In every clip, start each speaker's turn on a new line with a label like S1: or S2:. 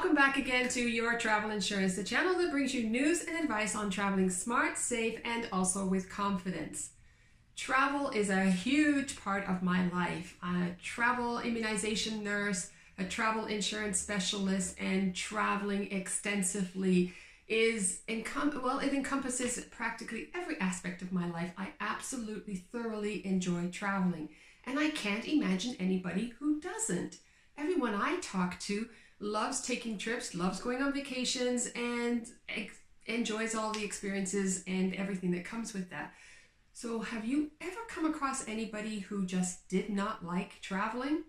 S1: Welcome back again to Your Travel Insurance, the channel that brings you news and advice on traveling smart, safe, and also with confidence. Travel is a huge part of my life. I'm a travel immunization nurse, a travel insurance specialist, and traveling extensively it encompasses practically every aspect of my life. I absolutely thoroughly enjoy traveling, and I can't imagine anybody who doesn't. Everyone I talk to loves taking trips, loves going on vacations, and enjoys all the experiences and everything that comes with that. So have you ever come across anybody who just did not like traveling?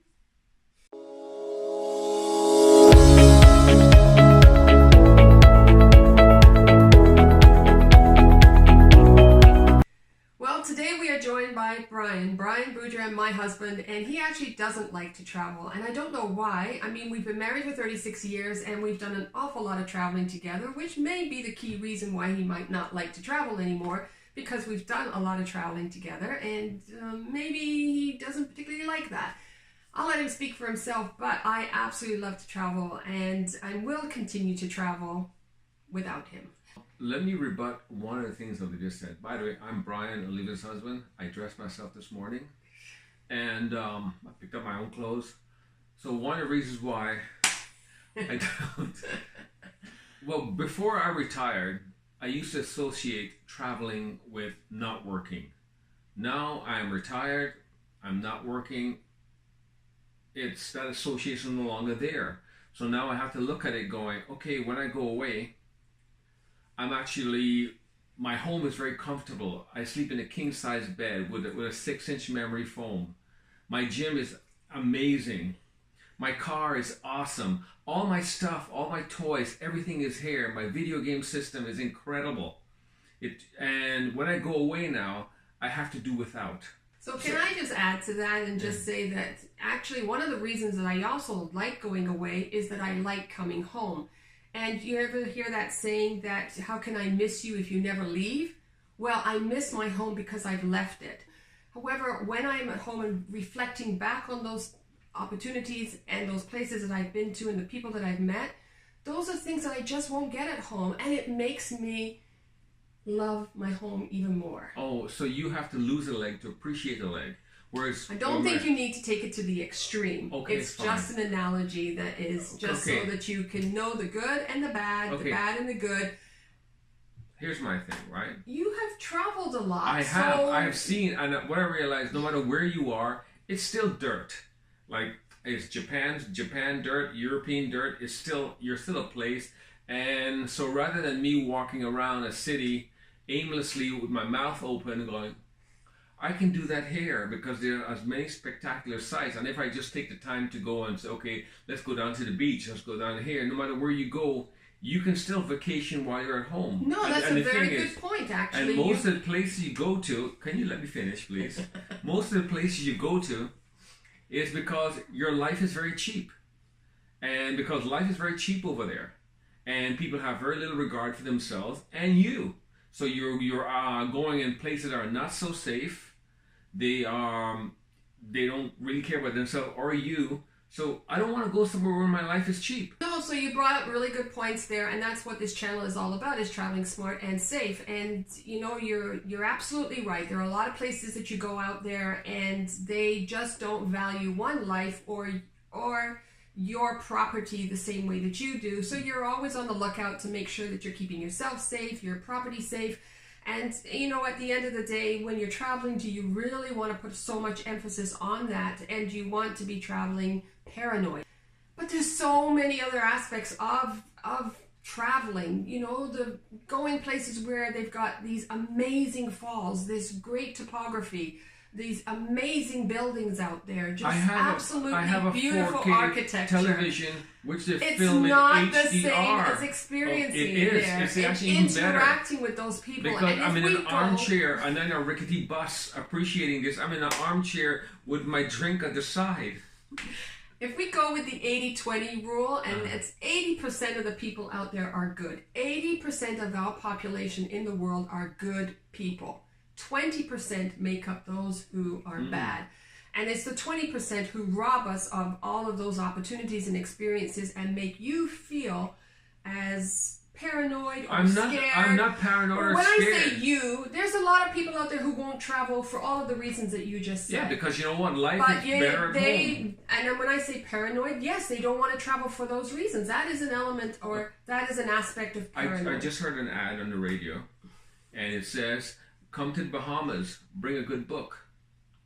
S1: Well, today we are joined by Brian Boudreau, my husband, and he actually doesn't like to travel, and I don't know why. I mean, we've been married for 36 years and we've done an awful lot of traveling together, which may be the key reason why he might not like to travel anymore, because we've done a lot of traveling together, and maybe he doesn't particularly like that. I'll let him speak for himself, but I absolutely love to travel, and I will continue to travel without him.
S2: Let me rebut one of the things that we just said. By the way, I'm Brian, Olivia's husband. I dressed myself this morning, and I picked up my own clothes. So one of the reasons why I don't... Well, before I retired, I used to associate traveling with not working. Now I am retired, I'm not working. It's that association no longer there. So now I have to look at it going, okay, when I go away, my home is very comfortable. I sleep in a king-size bed with a 6-inch memory foam. My gym is amazing. My car is awesome. All my stuff, all my toys, everything is here. My video game system is incredible. And when I go away now, I have to do without.
S1: So can I just add to that and just say that actually one of the reasons that I also like going away is that I like coming home. And you ever hear that saying that, how can I miss you if you never leave? Well, I miss my home because I've left it. However, when I'm at home and reflecting back on those opportunities and those places that I've been to and the people that I've met, those are things that I just won't get at home. And it makes me love my home even more.
S2: Oh, so you have to lose a leg to appreciate the leg. Whereas
S1: I don't think you need to take it to the extreme.
S2: Okay,
S1: it's just an analogy that is just so that you can know the good and the bad and the good.
S2: Here's my thing, right?
S1: You have traveled a lot.
S2: I have seen, and what I realized, no matter where you are, it's still dirt. Like, it's Japan dirt, European dirt, you're still a place. And so rather than me walking around a city aimlessly with my mouth open and going, I can do that here because there are as many spectacular sights. And if I just take the time to go and say, okay, let's go down to the beach, let's go down here, no matter where you go, you can still vacation while you're at home.
S1: No, that's a very good point, actually.
S2: And most of the places you go to, can you let me finish, please? Most of the places you go to is because your life is very cheap. And because life is very cheap over there. And people have very little regard for themselves and you. So you're going in places that are not so safe. They don't really care about themselves or you. So I don't want to go somewhere where my life is cheap.
S1: No, so you brought up really good points there, and that's what this channel is all about, is traveling smart and safe. And you know, you're absolutely right. There are a lot of places that you go out there and they just don't value one life or your property the same way that you do. So you're always on the lookout to make sure that you're keeping yourself safe, your property safe. And you know, at the end of the day, when you're traveling, do you really want to put so much emphasis on that? And you want to be traveling paranoid? But there's so many other aspects of traveling. You know, the going places where they've got these amazing falls, this great topography, these amazing buildings out there, just absolutely beautiful
S2: 4K
S1: architecture.
S2: Television, which they film in HDR. It's
S1: not the same as experiencing
S2: it is.
S1: there.
S2: It's actually even better.
S1: Interacting with those people.
S2: Because I'm in an armchair and then a rickety bus appreciating this. I'm in an armchair with my drink at the side.
S1: If we go with the 80-20 rule, and it's 80% of the people out there are good. 80% of our population in the world are good people. 20% make up those who are bad. And it's the 20% who rob us of all of those opportunities and experiences and make you feel as paranoid or scared.
S2: I'm not paranoid or
S1: when
S2: scared.
S1: I say you, there's a lot of people out there who won't travel for all of the reasons that you just said.
S2: Yeah, because you know what? Life is better at home.
S1: And then when I say paranoid, yes, they don't want to travel for those reasons. That is an element, or that is an aspect of paranoid.
S2: I just heard an ad on the radio, and it says, "Come to the Bahamas, bring a good book."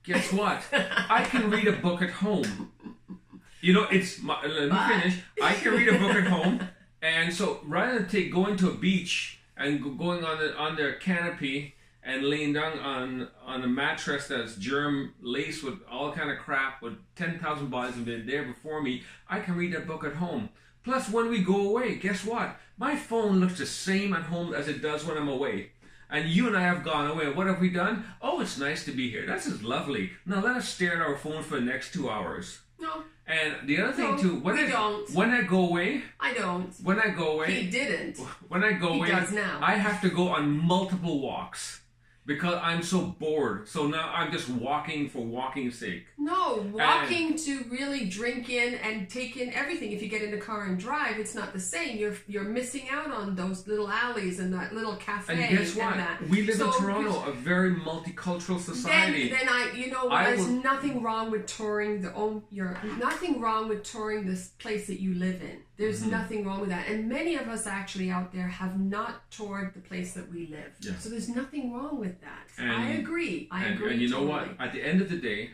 S2: Guess what? I can read a book at home. You know, let me finish. I can read a book at home. And so rather than going to a beach and going on their canopy and laying down on a mattress that's germ laced with all kind of crap with 10,000 bodies have been there before me, I can read that book at home. Plus, when we go away, guess what? My phone looks the same at home as it does when I'm away. And you and I have gone away. What have we done? Oh, it's nice to be here. That's just lovely. Now let us stare at our phone for the next 2 hours.
S1: No.
S2: And the other thing too, when I go away,
S1: I don't.
S2: When I go away,
S1: he didn't.
S2: When I go away,
S1: he does now.
S2: I have to go on multiple walks because I'm so bored. So now I'm just walking for walking's sake.
S1: No, walking to really drink in and take in everything. If you get in the car and drive, it's not the same. You're missing out on those little alleys and that little cafe.
S2: And guess what? We live in Toronto, a very multicultural society.
S1: Then there's nothing wrong with touring nothing wrong with touring this place that you live in. There's nothing wrong with that. And many of us actually out there have not toured the place that we live. Yeah. So there's nothing wrong with that. And I agree. And
S2: you know what? At the end of the day,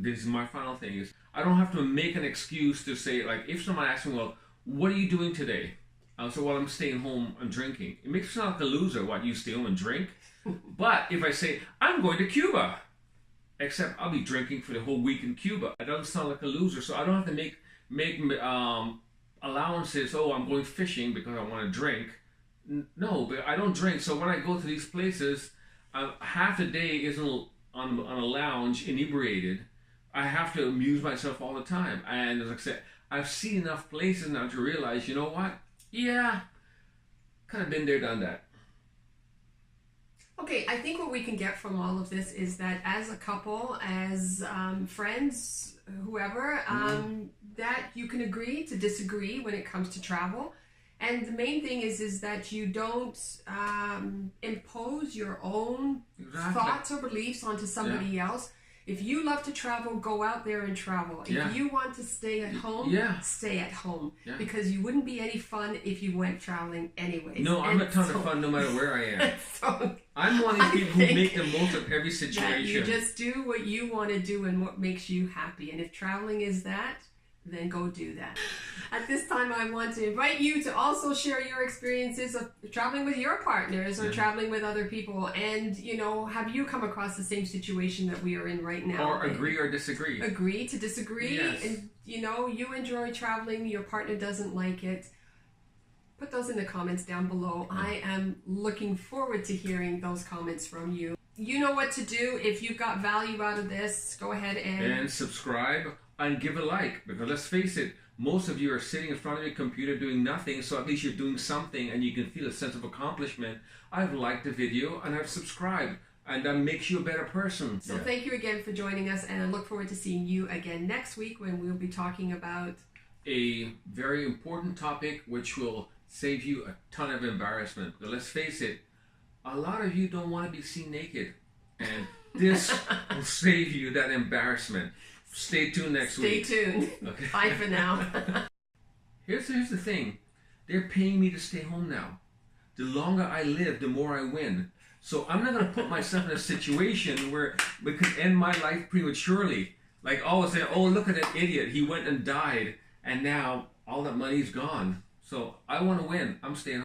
S2: this is my final thing, is I don't have to make an excuse to say, like, if someone asks me, well, what are you doing today? I'll say, well, I'm staying home and drinking. It makes me sound like a loser. What, you stay home and drink? But if I say, I'm going to Cuba, except I'll be drinking for the whole week in Cuba, I don't sound like a loser. So I don't have to make allowances. Oh, I'm going fishing because I want to drink. No, but I don't drink. So when I go to these places, half the day isn't on a lounge inebriated. I have to amuse myself all the time. And as I said, I've seen enough places now to realize, you know what? Yeah, kind of been there, done that.
S1: Okay, I think what we can get from all of this is that as a couple, as friends, whoever, that you can agree to disagree when it comes to travel. And the main thing is that you don't impose your own thoughts or beliefs onto somebody else. If you love to travel, go out there and travel. If you want to stay at home, stay at home. Yeah. Because you wouldn't be any fun if you went traveling anyways.
S2: No, I'm a ton of fun no matter where I am. So I'm one of these people who make the most of every situation.
S1: You just do what you want to do and what makes you happy. And if traveling is that, then go do that. At this time, I want to invite you to also share your experiences of traveling with your partners or traveling with other people. And, have you come across the same situation that we are in right now?
S2: Or agree or disagree.
S1: Agree to disagree.
S2: Yes.
S1: And, you enjoy traveling, your partner doesn't like it. Put those in the comments down below. I am looking forward to hearing those comments from you. You know what to do. If you've got value out of this, go ahead and
S2: subscribe. And give a like, because let's face it, most of you are sitting in front of your computer doing nothing, so at least you're doing something and you can feel a sense of accomplishment. I've liked the video and I've subscribed, and that makes you a better person.
S1: So thank you again for joining us, and I look forward to seeing you again next week when we'll be talking about
S2: a very important topic which will save you a ton of embarrassment. But let's face it, a lot of you don't want to be seen naked, and this will save you that embarrassment. Stay tuned next week.
S1: Stay tuned. Okay. Bye for now.
S2: Here's the thing. They're paying me to stay home now. The longer I live, the more I win. So I'm not going to put myself in a situation where we could end my life prematurely. Like all of a sudden, oh, look at that idiot. He went and died. And now all that money's gone. So I want to win. I'm staying home.